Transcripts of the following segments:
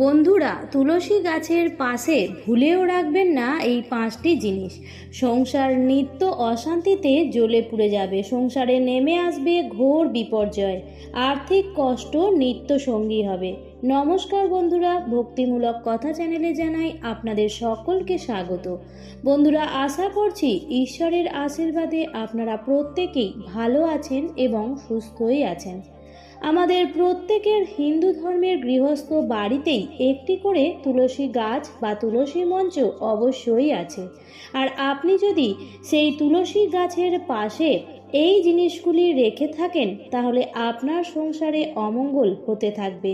বন্ধুরা, তুলসী গাছের পাশে ভুলেও রাখবেন না এই 5টি জিনিস। সংসার নিত্য অশান্তিতে জ্বলে পুড়ে যাবে, সংসারে নেমে আসবে ঘোর বিপর্যয়, আর্থিক কষ্ট নিত্য সঙ্গী হবে। নমস্কার বন্ধুরা, ভক্তিমূলক কথা চ্যানেলে জানাই আপনাদের সকলকে স্বাগত। বন্ধুরা, আশা করছি ঈশ্বরের আশীর্বাদে আপনারা প্রত্যেকেই ভালো আছেন এবং সুস্থই আছেন। আমাদের প্রত্যেকের হিন্দু ধর্মের গৃহস্থ বাড়িতেই একটি করে তুলসী গাছ বা তুলসী মঞ্চ অবশ্যই আছে। আর আপনি যদি সেই তুলসী গাছের পাশে এই জিনিসগুলি রেখে থাকেন তাহলে আপনার সংসারে অমঙ্গল হতে থাকবে,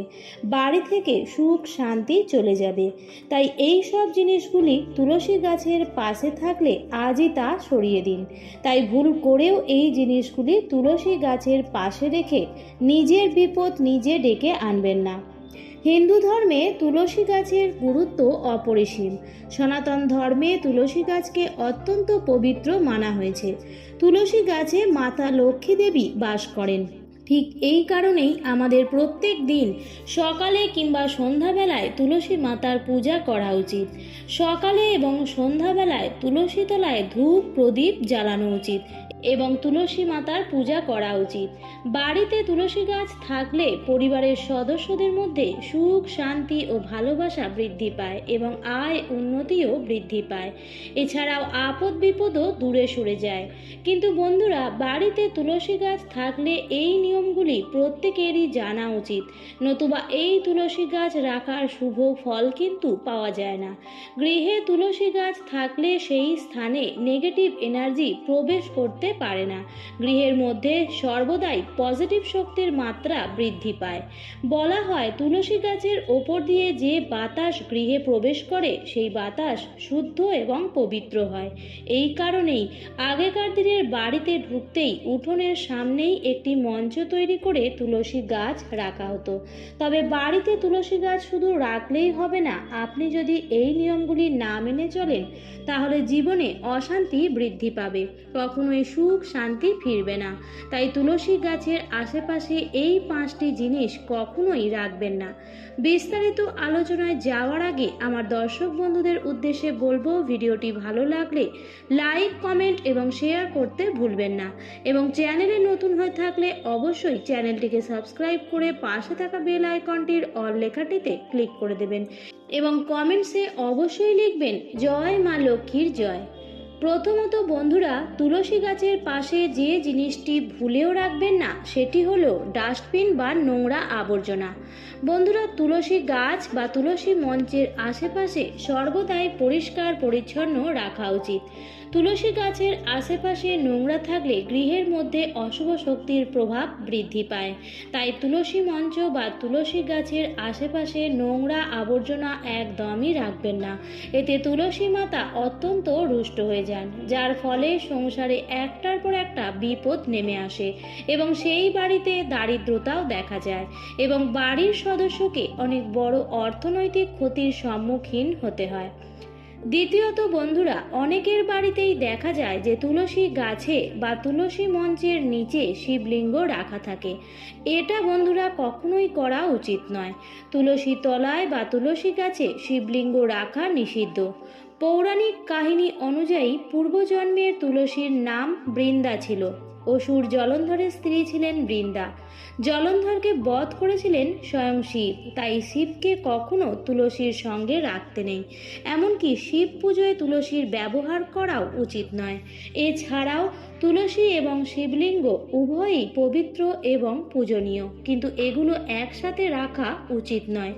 বাড়ি থেকে সুখ শান্তি চলে যাবে। তাই এই সব জিনিসগুলি তুলসী গাছের পাশে থাকলে আজই তা সরিয়ে দিন। তাই ভুল করেও এই জিনিসগুলি তুলসী গাছের পাশে রেখে নিজের বিপদ নিজে ডেকে আনবেন না। হিন্দু ধর্মে তুলসী গাছের গুরুত্ব অপরিসীম। সনাতন ধর্মে তুলসী গাছকে অত্যন্ত পবিত্র মানা হয়েছে। তুলসী গাছে মাতা লক্ষ্মী দেবী বাস করেন। ঠিক এই কারণেই আমাদের প্রত্যেক দিন সকালে কিংবা সন্ধ্যাবেলায় তুলসী মাতার পূজা করা উচিত। সকালে এবং সন্ধ্যাবেলায় তুলসী তলায় ধূপ প্রদীপ জ্বালানো উচিত এবং তুলসী মাতার পূজা করা উচিত। বাড়িতে তুলসী গাছ থাকলে পরিবারের সদস্যদের মধ্যে সুখ শান্তি ও ভালোবাসা বৃদ্ধি পায় এবং আয় উন্নতিও বৃদ্ধি পায়। এছাড়াও আপদ বিপদও দূরে সরে যায়। কিন্তু বন্ধুরা, বাড়িতে তুলসী গাছ থাকলে এই নিয়মগুলি প্রত্যেকেরই জানা উচিত, নতুবা এই তুলসী গাছ রাখার শুভ ফল কিন্তু পাওয়া যায় না। গৃহে তুলসী গাছ থাকলে সেই স্থানে নেগেটিভ এনার্জি প্রবেশ করতে পারে না। গৃহের মধ্যে সর্বদাই পজিটিভ শক্তির মাত্রা বৃদ্ধি পায়। বলা হয় তুলসী গাছের ওপর দিয়ে যে বাতাস গৃহে প্রবেশ করে সেই বাতাস শুদ্ধ এবং পবিত্র হয়। এই কারণেই আগেকার দিনের বাড়িতে ঢুকতেই উঠোনের সামনেই একটি মঞ্চ তৈরি করে তুলসী গাছ রাখা হতো। তবে বাড়িতে তুলসী গাছ শুধু রাখলেই হবে না, আপনি যদি এই নিয়মগুলি না মেনে চলেন তাহলে জীবনে অশান্তি বৃদ্ধি পাবে, কখনোই সুখ শান্তি ফিরবে না। তাই তুলসী গাছের আশেপাশে এই 5টি জিনিস কখনোই রাখবেন না। বিস্তারিত আলোচনায় যাওয়ার আগে আমার দর্শক বন্ধুদের উদ্দেশ্যে বলবো, ভিডিওটি ভালো লাগলে লাইক কমেন্ট এবং শেয়ার করতে ভুলবেন না এবং চ্যানেলে নতুন হয়ে থাকলে অবশ্যই চ্যানেলটিকে সাবস্ক্রাইব করে পাশে থাকা বেল আইকনটির অল লেখাটিতে ক্লিক করে দেবেন এবং কমেন্টসে অবশ্যই লিখবেন জয় মা লক্ষ্মীর জয়। প্রথমত বন্ধুরা, তুলসী গাছের পাশে যে জিনিসটি ভুলেও রাখবেন না সেটি হলো ডাস্টবিন বা নোংরা আবর্জনা। বন্ধুরা, তুলসী গাছ বা তুলসী মঞ্চের আশেপাশে সর্বদাই পরিষ্কার পরিচ্ছন্ন রাখা উচিত। তুলসী গাছের আশেপাশে নোংরা থাকলে গৃহের মধ্যে অশুভ শক্তির প্রভাব বৃদ্ধি পায়। তাই তুলসী মঞ্চ বা তুলসী গাছের আশেপাশে নোংরা আবর্জনা একদমই রাখবেন না। এতে তুলসী মাতা অত্যন্ত রুষ্ট হয়ে যান, যার ফলে সংসারে একটার পর একটা বিপদ নেমে আসে এবং সেই বাড়িতে দারিদ্রতাও দেখা যায় এবং বাড়ির সদস্যকে অনেক বড় অর্থনৈতিক ক্ষতির সম্মুখীন হতে হয়। দ্বিতীয়ত বন্ধুরা, অনেকের বাড়িতেই দেখা যায় যে তুলসী গাছে বা তুলসী মঞ্চের নিচে শিবলিঙ্গ রাখা থাকে। এটা বন্ধুরা কখনোই করা উচিত নয়। তুলসী তলায় বা তুলসী গাছে শিবলিঙ্গ রাখা নিষিদ্ধ। পৌরাণিক কাহিনী অনুযায়ী পূর্বজন্মের তুলসীর নাম বৃন্দা ছিল। অসুর জলন্ধরের স্ত্রী ছিলেন বৃন্দা। জলন্ধরকে বধ করেছিলেন স্বয়ং শিব। তাই শিবকে কখনো তুলসীর সঙ্গে রাখতে নেই। এমনকি শিব পুজোয় তুলসীর ব্যবহার করাও উচিত নয়। এছাড়াও তুলসী এবং শিবলিঙ্গ উভয়ই পবিত্র এবং পূজনীয়, কিন্তু এগুলো একসাথে রাখা উচিত নয়।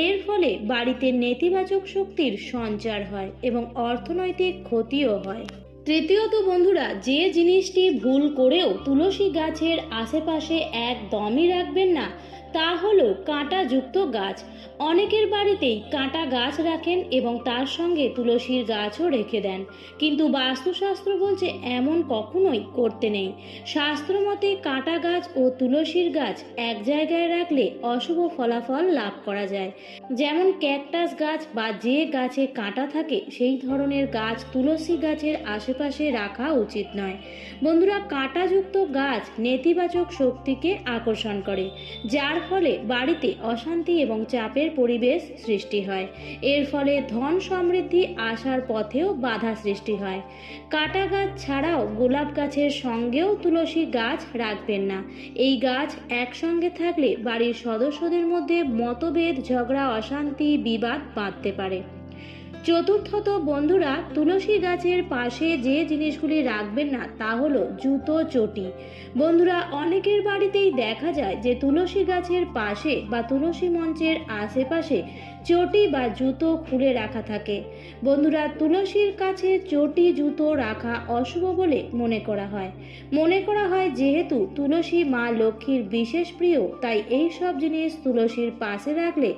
এর ফলে বাড়িতে নেতিবাচক শক্তির সঞ্চার হয় এবং অর্থনৈতিক ক্ষতিও হয়। তৃতীয়ত বন্ধুরা, যে জিনিসটি ভুল করেও তুলসী গাছের আশেপাশে একদমই রাখবেন না তা হলো কাঁটাযুক্ত গাছ। অনেকের বাড়িতেই কাঁটা গাছ রাখেন এবং তার সঙ্গে তুলসীর গাছও রেখে দেন, কিন্তু বাস্তুশাস্ত্র বলছে এমন কখনোই করতে নেই। শাস্ত্র মতে কাঁটা গাছ ও তুলসীর গাছ এক জায়গায় রাখলে অশুভ ফলাফল লাভ করা যায়। যেমন ক্যাকটাস গাছ বা যে গাছে কাঁটা থাকে সেই ধরনের গাছ তুলসী গাছের আশেপাশে রাখা উচিত নয়। বন্ধুরা, কাঁটাযুক্ত গাছ নেতিবাচক শক্তিকে আকর্ষণ করে, যার ফলে বাড়িতে অশান্তি এবং চাপের বিপদের পরিবেশ সৃষ্টি হয়। এর ফলে ধন সমৃদ্ধি আসার পথেও বাধা সৃষ্টি হয়। কাটা গাছ ছাড়াও গোলাপ গাছের সঙ্গেও তুলসী গাছ রাখবেন না। এই গাছ একসঙ্গে থাকলে বাড়ির সদস্যদের মধ্যে মতভেদ, ঝগড়া, অশান্তি, বিবাদ বাঁধতে পারে। চতুর্থত বন্ধুরা, তুলসী গাছের পাশে যে জিনিসগুলি রাখবেন না তা হলো জুতো, চটি। বন্ধুরা, অনেকের বাড়িতেই দেখা যায় যে তুলসী গাছের পাশে বা তুলসী মঞ্চের আশেপাশে চটি বা জুতো খুলে রাখা থাকে। বন্ধুরা, তুলসীর কাছে চটি, জুতো রাখা অশুভ বলে মনে করা হয় যেহেতু তুলসী মা লক্ষ্মীর বিশেষ প্রিয়, তাই এই সব জিনিস তুলসীর পাশে রাখলে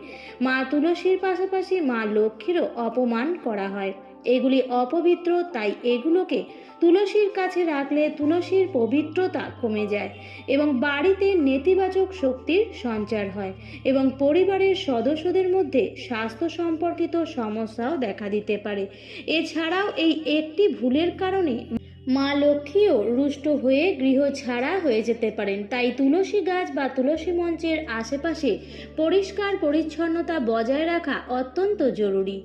মা তুলসীর পাশাপাশি মা লক্ষ্মীরও অপমান করা হয়। এগুলি অপবিত্র, তাই এগুলোকে তুলসীর কাছে রাখলে তুলসীর পবিত্রতা কমে যায় এবং বাড়িতে নেতিবাচক শক্তির সঞ্চার হয় এবং পরিবারের সদস্যদের মধ্যে স্বাস্থ্য সম্পর্কিত সমস্যাও দেখা দিতে পারে। এছাড়াও এই একটি ভুলের কারণে মা লক্ষ্মীও রুষ্ট হয়ে গৃহ ছাড়া হয়ে যেতে পারেন। তাই তুলসী গাছ বা তুলসী মঞ্চের আশেপাশে পরিষ্কার পরিচ্ছন্নতা বজায় রাখা অত্যন্ত জরুরি।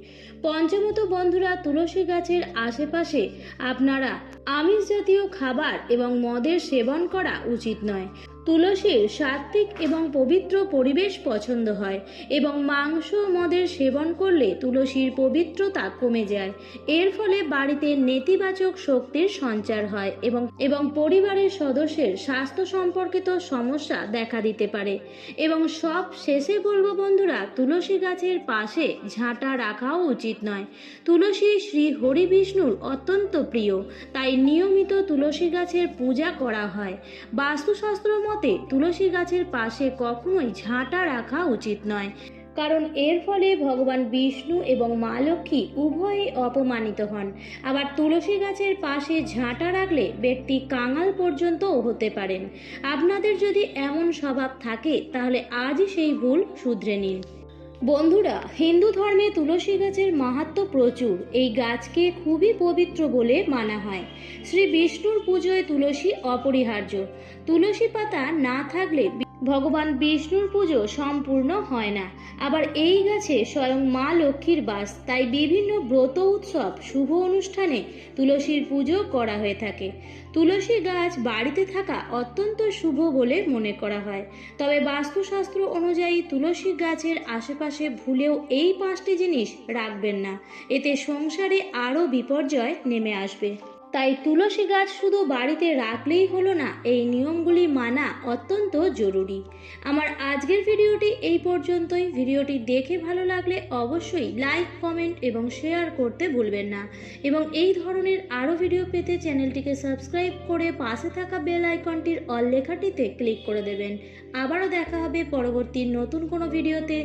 পঞ্চমত বন্ধুরা, তুলসী গাছের আশেপাশে আপনারা আমিষ জাতীয় খাবার এবং মদের সেবন করা উচিত নয়। তুলসীর সাত্ত্বিক এবং পবিত্র পরিবেশ পছন্দ হয় এবং মাংস, মদের সেবন করলে তুলসীর পবিত্রতা কমে যায়। এর ফলে বাড়িতে নেতিবাচক শক্তির সঞ্চার হয় এবং পরিবারের সদস্যের স্বাস্থ্য সম্পর্কিত সমস্যা দেখা দিতে পারে। এবং সব শেষে বলবো বন্ধুরা, তুলসী গাছের পাশে ঝাঁটা রাখাও উচিত নয়। তুলসী শ্রী হরি বিষ্ণুর অত্যন্ত প্রিয়, তাই নিয়মিত তুলসী গাছের পূজা করা হয়। বাস্তুশাস্ত্র মতে তুলসী গাছের পাশে কখনোই ঝাঁটা রাখা উচিত নয়, কারণ এর ফলে ভগবান বিষ্ণু এবং মা লক্ষ্মী উভয়ই অপমানিত হন। আবার তুলসী গাছের পাশে ঝাঁটা রাখলে ব্যক্তি কাঙাল পর্যন্তও হতে পারেন। আপনাদের যদি এমন স্বভাব থাকে তাহলে আজই সেই ভুল শুধরে নিন। বন্ধুরা, হিন্দু ধর্মে তুলসী গাছের মাহাত্ম্য প্রচুর। এই গাছকে খুবই পবিত্র বলে মানা হয়। শ্রী বিষ্ণুর পুজোয় তুলসী অপরিহার্য। তুলসী পাতা না থাকলে ভগবান বিষ্ণুর পুজো সম্পূর্ণ হয় না। আবার এই গাছে স্বয়ং মা লক্ষ্মীর বাস, তাই বিভিন্ন ব্রত, উৎসব, শুভ অনুষ্ঠানে তুলসীর পুজো করা হয়ে থাকে। তুলসী গাছ বাড়িতে থাকা অত্যন্ত শুভ বলে মনে করা হয়। তবে বাস্তুশাস্ত্র অনুযায়ী তুলসী গাছের আশেপাশে ভুলেও এই 5টি জিনিস রাখবেন না, এতে সংসারে আরও বিপর্যয় নেমে আসবে। তাই তুলসী গাছ শুধু বাড়িতে রাখলেই হলো না, এই নিয়মগুলি মানা অত্যন্ত জরুরি। আমার আজকের ভিডিওটি এই পর্যন্তই। ভিডিওটি দেখে ভালো লাগলে অবশ্যই লাইক, কমেন্ট এবং শেয়ার করতে ভুলবেন না এবং এই ধরনের আরও ভিডিও পেতে চ্যানেলটিকে সাবস্ক্রাইব করে পাশে থাকা বেল আইকনটির অল লেখাটিতে ক্লিক করে দেবেন। আবারও দেখা হবে পরবর্তী নতুন কোনো ভিডিওতে।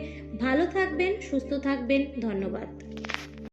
ভালো থাকবেন, সুস্থ থাকবেন। ধন্যবাদ।